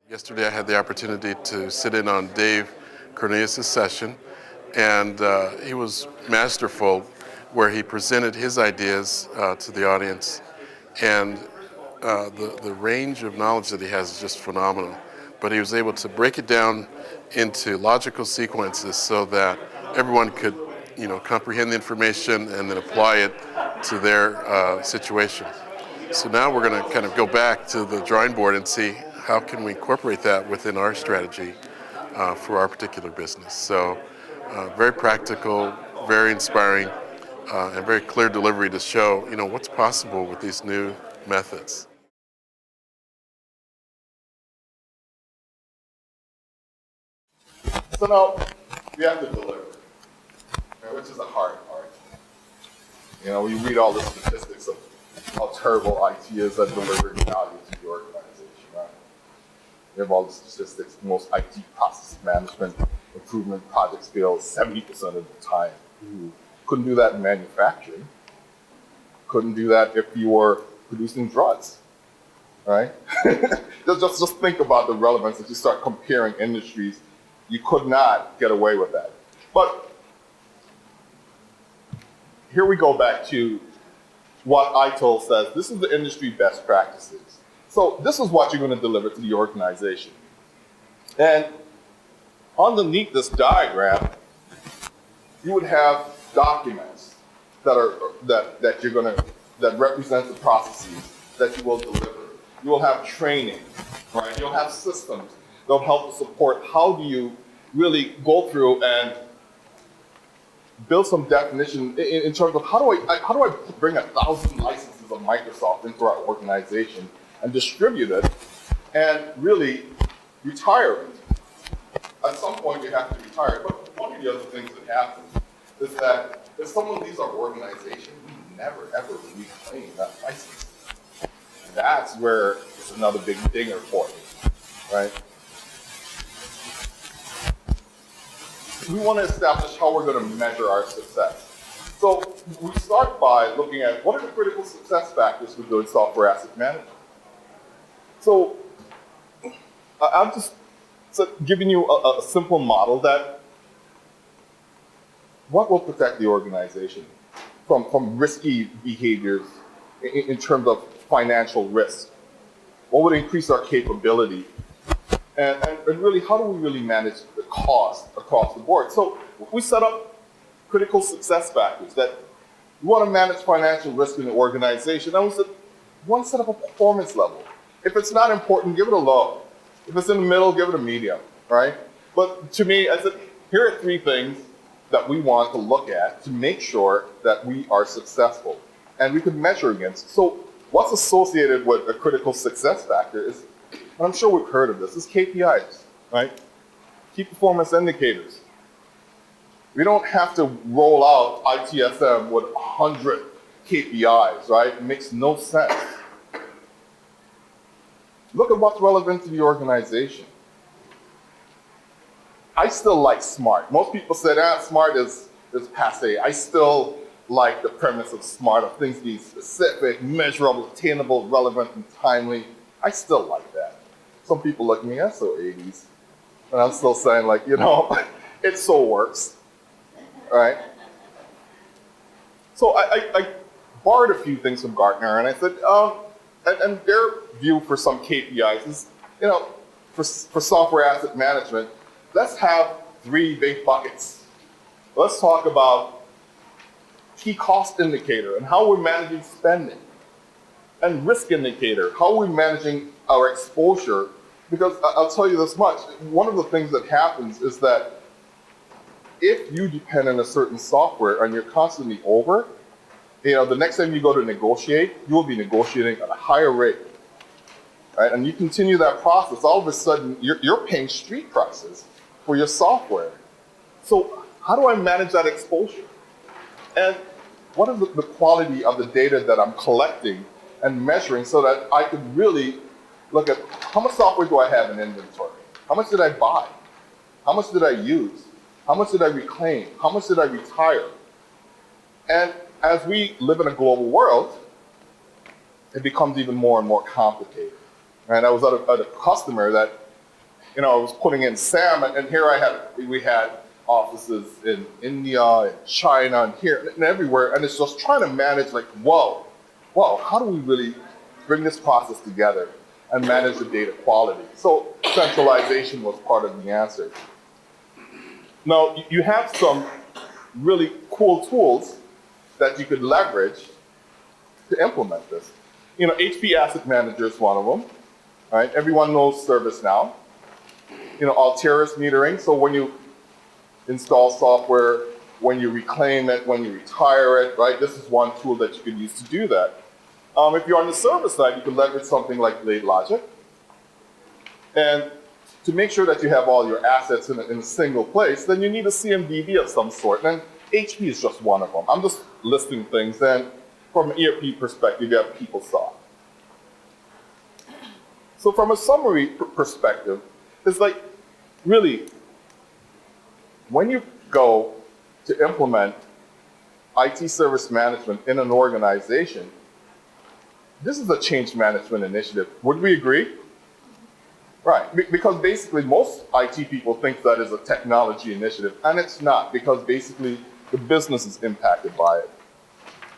Yesterday I had the opportunity to sit in on Dave Cornelius' session, and he was masterful where he presented his ideas to the audience, and the range of knowledge that he has is just phenomenal. But he was able to break it down into logical sequences so that everyone could, comprehend the information and then apply it to their situation. So now we're going to kind of go back to the drawing board and see how can we incorporate that within our strategy for our particular business. So very practical, very inspiring, and very clear delivery to show, what's possible with these new methods. So now we have to deliver, right, which is the hard part. We read all the statistics of how terrible IT is at delivering value to the organization, right? We have all the statistics. Most IT process management improvement projects fail 70% of the time. Couldn't do that in manufacturing. Couldn't do that if you were producing drugs, right? just think about the relevance. If you start comparing industries, you could not get away with that. But here we go back to what ITIL says. This is the industry best practices. So this is what you're going to deliver to the organization. And underneath this diagram, you would have documents that represent the processes that you will deliver. You will have training, right? You'll have systems that'll help to support how do you really go through and build some definition in terms of how do I bring 1,000 licenses of Microsoft into our organization and distribute it and really retire it. At some point you have to retire it, but one of the other things that happens is that if someone leaves our organization, we never ever reclaim that license. That's where it's another big dinger for you, right? We want to establish how we're going to measure our success. So we start by looking at what are the critical success factors for doing software asset management. So I'm just giving you a simple model that what will protect the organization from risky behaviors in terms of financial risk? What would increase our capability? And really, how do we really manage the cost across the board? So we set up critical success factors that we want to manage financial risk in the organization. And we said, we want to set up a performance level. If it's not important, give it a low. If it's in the middle, give it a medium, right? But to me, I said, here are 3 things that we want to look at to make sure that we are successful and we can measure against. So what's associated with a critical success factor is, and I'm sure we've heard of this, is KPIs, right? Key performance indicators. We don't have to roll out ITSM with 100 KPIs, right? It makes no sense. Look at what's relevant to the organization. I still like SMART. Most people say that SMART is passé. I still like the premise of SMART, of things being specific, measurable, attainable, relevant, and timely. I still like that. Some people look at me, that's so 80s. And I'm still saying, like, it so works, right? So I borrowed a few things from Gartner, and I said, and their view for some KPIs is, for software asset management, let's have 3 big buckets. Let's talk about key cost indicator and how we're managing spending, and risk indicator, how we're managing our exposure. Because I'll tell you this much, one of the things that happens is that if you depend on a certain software and you're constantly over, the next time you go to negotiate, you will be negotiating at a higher rate, right? And you continue that process, all of a sudden you're paying street prices for your software. So how do I manage that exposure? And what is the quality of the data that I'm collecting and measuring so that I could really look at how much software do I have in inventory? How much did I buy? How much did I use? How much did I reclaim? How much did I retire? And as we live in a global world, it becomes even more and more complicated. And I was at a customer that I was putting in SAM, and here we had offices in India, and China, and here, and everywhere, and it's just trying to manage like, whoa, how do we really bring this process together and manage the data quality? So centralization was part of the answer. Now, you have some really cool tools that you could leverage to implement this. HP Asset Manager is one of them, right? Everyone knows ServiceNow. Altiris metering, so when you install software, when you reclaim it, when you retire it, right? This is one tool that you can use to do that. If you're on the service side, you can leverage something like Blade Logic. And to make sure that you have all your assets in a single place, then you need a CMDB of some sort. And HP is just one of them. I'm just listing things. And from an ERP perspective, you have PeopleSoft. So from a summary perspective, it's like, really, when you go to implement IT service management in an organization, this is a change management initiative. Would we agree? Right, because basically most IT people think that is a technology initiative, and it's not, because basically the business is impacted by it.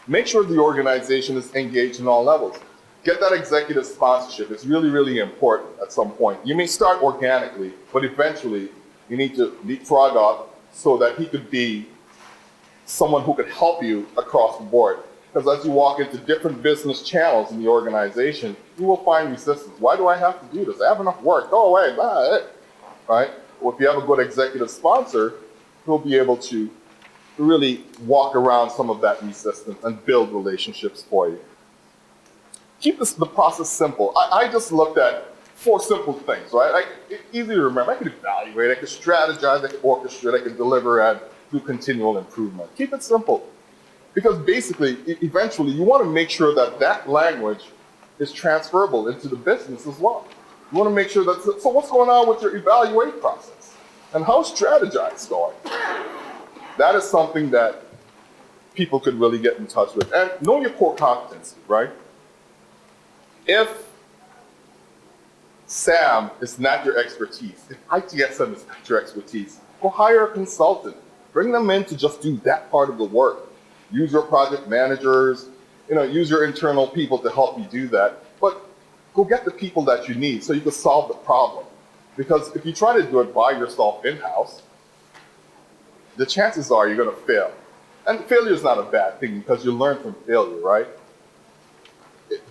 Make sure the organization is engaged in all levels. Get that executive sponsorship. It's really, really important at some point. You may start organically, but eventually you need to leapfrog up so that he could be someone who could help you across the board. Because as you walk into different business channels in the organization, you will find resistance. Why do I have to do this? I have enough work. Go away. Blah. Right? Well, if you have a good executive sponsor, he'll be able to really walk around some of that resistance and build relationships for you. Keep the process simple. I just looked at 4 simple things, right? Easy to remember. I could evaluate, I could strategize, I could orchestrate, I could deliver, and do continual improvement. Keep it simple. Because basically, eventually, you want to make sure that that language is transferable into the business as well. You want to make sure that, so what's going on with your evaluate process? And how's strategize going? That is something that people could really get in touch with. And know your core competency, right? If SAM is not your expertise, if ITSM is not your expertise, go hire a consultant. Bring them in to just do that part of the work. Use your project managers, use your internal people to help you do that. But go get the people that you need so you can solve the problem. Because if you try to do it by yourself in-house, the chances are you're going to fail. And failure is not a bad thing because you learn from failure, right?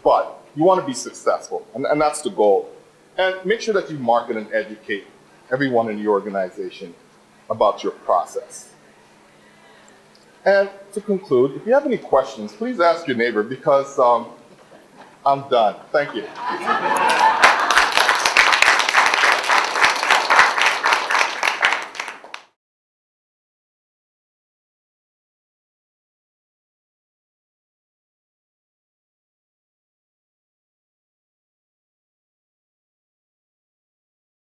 But you want to be successful, and that's the goal. And make sure that you market and educate everyone in the organization about your process. And to conclude, if you have any questions, please ask your neighbor because I'm done. Thank you.